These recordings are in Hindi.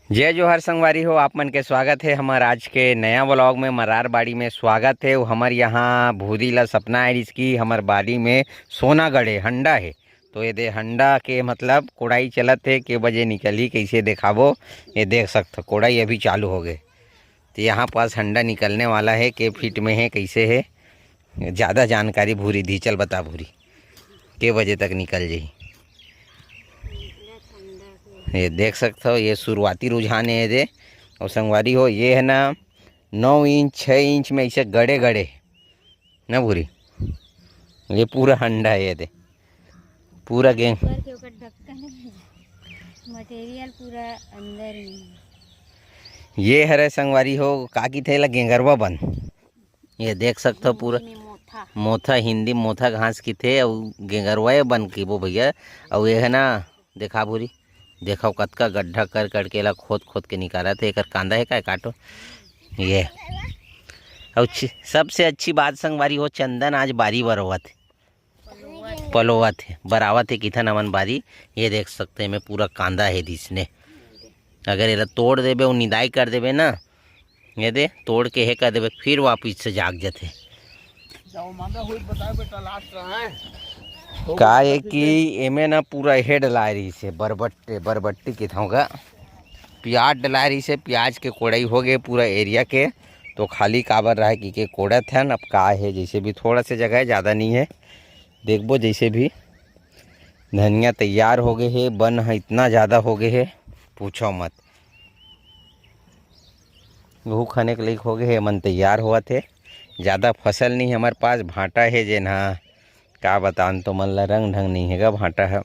जय जोहर संगवारी हो, आप मन के स्वागत है हमार आज के नया व्लॉग में। मरार बाड़ी में स्वागत है। हमार यहाँ भूरी ला सपना है इसकी हमार बाड़ी में सोना गढ़े हंडा है। तो ये दे हंडा के मतलब कोड़ाई चलत है, के बजे निकली कैसे दिखाबो। ये देख सकते कोड़ाई अभी चालू हो गए। तो यहाँ पास हंडा निकलने वाला है, के फीट में है कैसे है ज़्यादा जानकारी भूरी दी चल बता भूरी के बजे तक निकल जाही। ये देख सकते हो ये शुरुआती रुझान है ये। और संगवारी हो ये है ना 9 इंच 6 इंच में ऐसे गड़े गड़े ना भूरी। ये पूरा हंडा है ये दे पूरा गेंग मटेरियल पूरा अंदर ही। ये हरे संगवारी हो काकी थे ला गेंगरवा बन। ये देख सकते हो पूरा मोथा हिंदी मोथा घास की थे और गेंगरवा बन की वो भैया। और ये है ना देखा भूरी देखो कतका गड्ढा कर करके ला खोद खोद के निकाला थे। एक कांदा है क्या काटो ये। और सबसे अच्छी बात संगवारी हो चंदन आज बारी बरवा थे पलोवा थे बरावा थे किथन अमन बारी। ये देख सकते हैं मैं पूरा कांदा है दिसने। अगर ये तोड़ देबे और निदाई कर देबे ना ये दे तोड़ के है कर देबे फिर वापिस से जाग जाते। का है कि एमे ना पूरा हेड ला रही से बरबट्टी के थाऊंगा प्याज डला रही से। प्याज के कोड़ाई हो गए पूरा एरिया के। तो खाली काबर रहा है कि के कोड़ा था अब का है जैसे भी थोड़ा सा जगह है ज़्यादा नहीं है। देखबो जैसे भी धनिया तैयार हो गए है। बन है इतना ज़्यादा हो गए है पूछो मत। गेहूँ खाने के लिए हो गए है मन तैयार हुआ थे। ज़्यादा फसल नहीं हमारे पास भाटा है जे ना का बतान तो मन ला रंग ढंग नहीं हैगा भाटा है।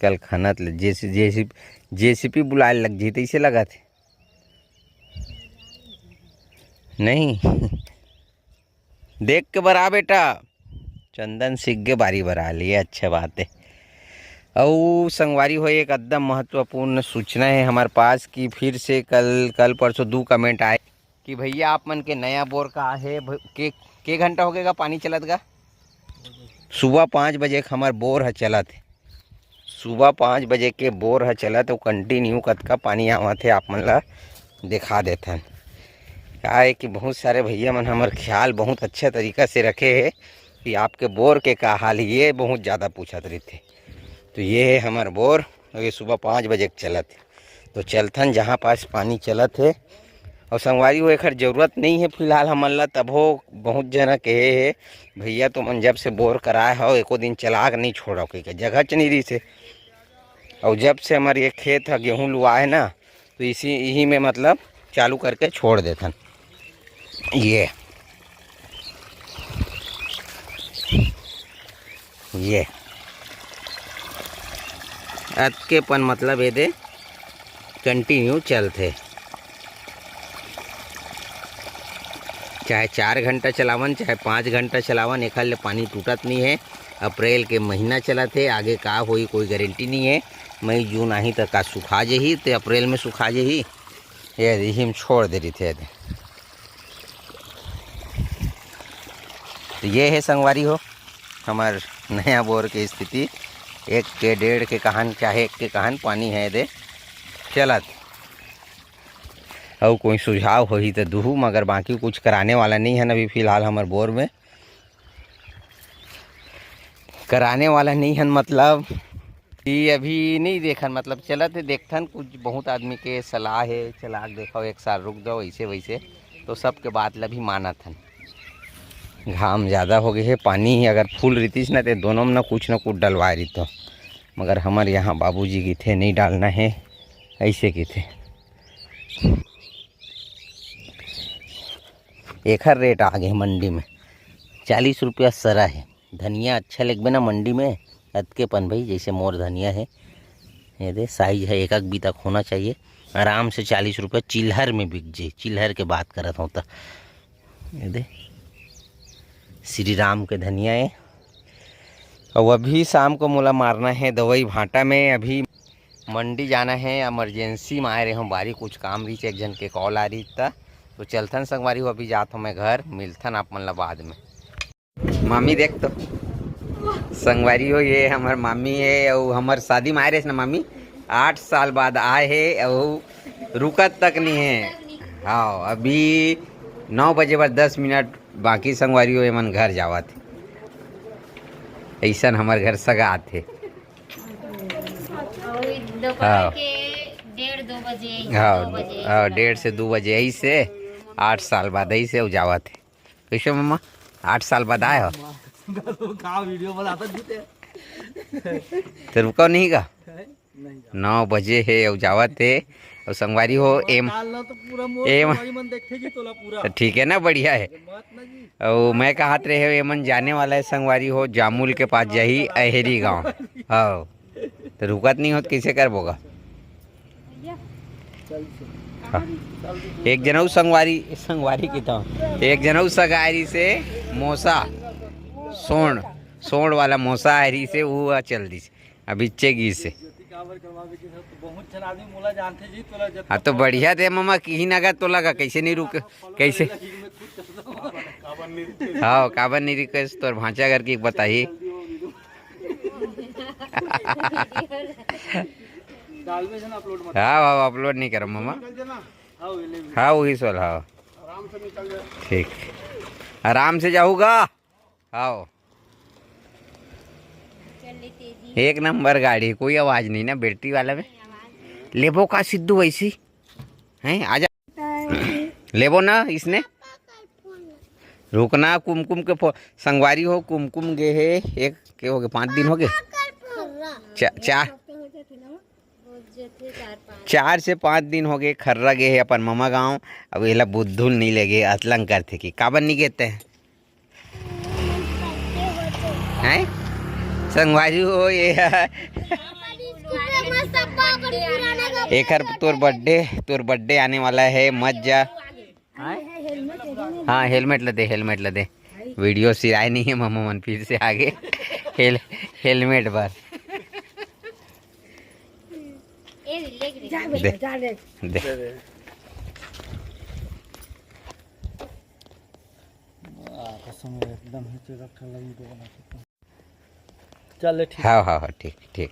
कल खाना जेसीपी बुलाए लग जी तैसे लगा थे नहीं देख के बरा बेटा चंदन सीख के बारी बरा लिए अच्छा बात है। और संगवारी हो एक एकदम महत्वपूर्ण सूचना है हमारे पास कि फिर से कल परसों 2 कमेंट आए कि भैया आप मन के नया बोर का है के घंटा हो गएगा पानी चलत गा। सुबह 5 बजे हमार बोर है चलत है। सुबह 5 बजे के बोर है चलत तो कंटिन्यू कतका पानी आवत है आप मन ला दिखा देते हैं। क्या है कि बहुत सारे भैया मन हमार ख्याल बहुत अच्छा तरीका से रखे है कि आपके बोर के का हाल ये बहुत ज़्यादा पूछत रहते। तो ये है हमार बोर और ये सुबह 5 बजे चलत है। तो चलथन जहाँ पास पानी चलत है। और संगवारी हो एक ज़रूरत नहीं है फिलहाल हमन ला तब हो बहुत जना कहे है भैया तो मन जब से बोर कराए हो एको दिन चला के नहीं छोड़ो कहीं जगह च नहीं रही से। और जब से हमारे ये खेत है गेहूँ लुआ है ना तो इसी यही में मतलब चालू करके छोड़ देथन। ये अतकेपन मतलब ये दे कंटिन्यू चलते चाहे 4 घंटा चलावन चाहे 5 घंटा चलावन एक ले पानी टूटत नहीं है। अप्रैल के महीना चलत है आगे का होई कोई गारंटी नहीं है। मई जून आई तक का सुखा जही तो अप्रैल में सुखा जही। ये हम छोड़ दे रही थे। तो ये है संगवारी हो हमार नया बोर की स्थिति। 1 के 1.5 के कहान चाहे 1 के कहान पानी है दे चलत। और कोई सुझाव हो ही तो दूँ मगर बाकी कुछ कराने वाला नहीं है ना अभी फ़िलहाल हमारे बोर में कराने वाला नहीं है। मतलब कि अभी नहीं देखन मतलब चलत है देखथन कुछ बहुत आदमी के सलाह है चला देखो 1 साल रुक जाओ ऐसे वैसे। तो सबके बात ला भी माना थन घाम ज़्यादा हो गए है पानी अगर फुल रीतिस ना तो दोनों में ना कुछ डलवा रही तो मगर हमारे यहाँ बाबूजी की थे नहीं डालना है ऐसे की थे। एक रेट आ गए मंडी में 40 रुपया सरा है। धनिया अच्छा लगबे ना मंडी में अतकेपन भाई जैसे मोर धनिया है ये दे साइज है 1 बी तक होना चाहिए आराम से 40 रुपये चिल्हर में बिक जाए। चिल्हर के बात करत हूँ तो ये दे श्री राम के धनिया है। और अभी शाम को मोला मारना है दवाई भाटा में। अभी मंडी जाना है इमरजेंसी में आए रहे हूँ बारी कुछ काम रही एक जन के कॉल आ रही था। तो चलथन संगवारी हो अभी जाता हूँ मैं घर मिलथन आप मन ला बाद में। मामी देख तो संगवारी हो ये हमार मामी है और हमार शादी में आए रहे ना मामी 8 साल बाद आए है और रुकत तक नहीं है। हाँ अभी 9 बजे बाद 10 मिनट बाकी संगवारी हो मन घर जावा थे ऐसा हमार घर सगा आते। दोपहर के 1:30-2 बजे। हाँ 1:30 से 2 बजे यही से 8 साल बाद यही से जावा थे। कैसे मम्मा 8 साल बाद आए हो वीडियो बनाता तो रुको नहीं का 9 बजे है और जावा थे और संगवारी हो एम तो ठीक है ना बढ़िया है। और मैं कहा रहे एमन जाने वाला है संगवारी हो जामुल के पास जाही अहेरी गांव। हाँ तो रुकत नहीं हो तो कैसे कर बोगा। हाँ। एक जनऊ संगवारी की था एक जनऊ सगारी से मोसा सोण वाला मोसा हरी से वो चल दी अभी चेगी से। हाँ तो बढ़िया थे मम्मा कहीं ना तो लगा कैसे नहीं रुक कैसे। हाँ काबर नहीं रिक्वेस्ट तो भांचा करके बताइए। हाँ अपलोड नहीं करो मम्मा। हाँ वही सोल। हाँ ठीक आराम से जाऊँगा। हाँ एक नंबर गाड़ी कोई आवाज नहीं ना बैटरी वाला में। लेबो का सिद्धू वैसी हैं आजा लेबो ना इसने रुकना कुमकुम के संगवारी हो कुमकुम गे है एक के हो गए 5 दिन हो गए 4 से 5 दिन हो गए खर्रा गए है अपन मामा गांव। अब ये बुद्धुल नहीं लगे असलंग करते कि काबर नहीं कहते हैं संगवारी हो ये एक तोर बर्थडे आने वाला है मत जा। हाँ हेलमेट ल दे वीडियो सिराए नहीं है मामा मन फिर से आगे हेलमेट पर दे। चल ठीक। हाँ ठीक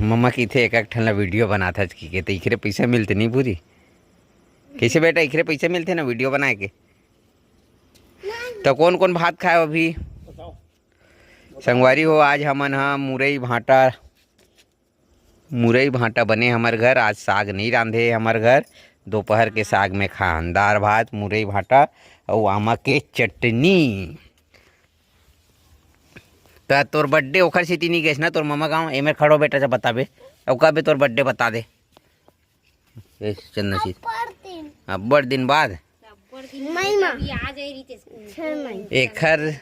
मम्मा की थे एक ठंडा वीडियो बना था कि तो इखरे पैसे मिलते नहीं पूरी कैसे बेटा इखरे पैसे मिलते ना वीडियो बनाए के। तो कौन कौन भात खाए अभी संगवारी हो आज हमन हाँ मुरई भाटा बने हमार घर। आज साग नहीं रांधे हमार घर दोपहर के साग में खान दाल भात मुरई भाटा और आमा के चटनी। तो तोर बर्थडे ओखर सिटी नहीं गए ना तोर मामा गाँव एमे खड़ो बेटा जब बताबे और कब तोर बर्थडे बता दे चंदन सी अब बड़ दिन बाद एखर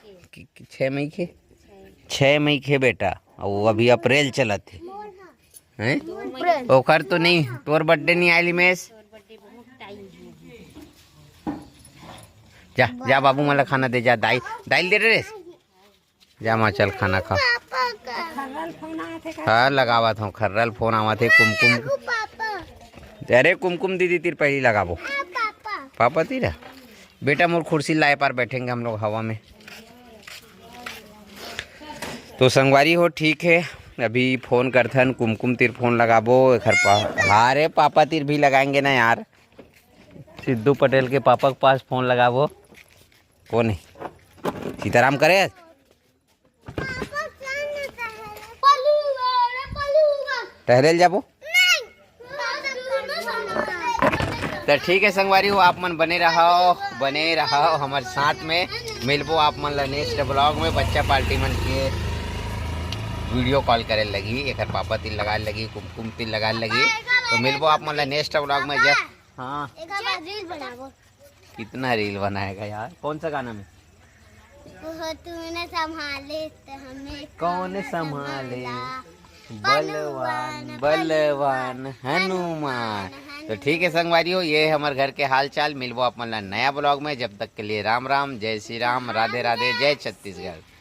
6 मई के बेटा और अभी अप्रैल चलत है ओखर तो नहीं तोर बर्थडे नहीं आयली मेस जा बाबू मला खाना दे जा दाइल दे रे जा माँ चल खाना खा। हाँ लगावा था खर्रल फोन आवा थे कुमकुम अरे कुमकुम दीदी तीर पहली लगाबो पापा तीरा बेटा मोर कुर्सी लाए पार बैठेंगे हम लोग हवा में। तो संगवारी हो ठीक है अभी फ़ोन करथन कुमकुम तीर फोन लगाबो घर हाँ रे पापा तीर भी लगाएंगे ना यार सिद्धू पटेल के पापा के पास फ़ोन लगाबो कौन है सीताराम करे टहरेल जाबो तो ठीक है संगवारी हो आप मन बने रहो हमारे साथ में मिलबो आप मन ला नेक्स्ट ब्लॉग में। बच्चा पार्टी मन के वीडियो कॉल करे लगी एक पापा तिल लगा लगी कुमकुम तिल लगा लगी तो मिलबो आप मन ला नेक्स्ट ब्लॉग में। जब हाँ कितना रील बनाएगा यार कौन सा गाना में तूने संभाले तो हमें कौन संभाले बलवान हनुमान। तो ठीक है संगवारी हो ये हमारे घर के हाल चाल मिलबो आप मन ला नया ब्लॉग में। जब तक के लिए राम राम जय श्री राम राधे राधे जय छत्तीसगढ़।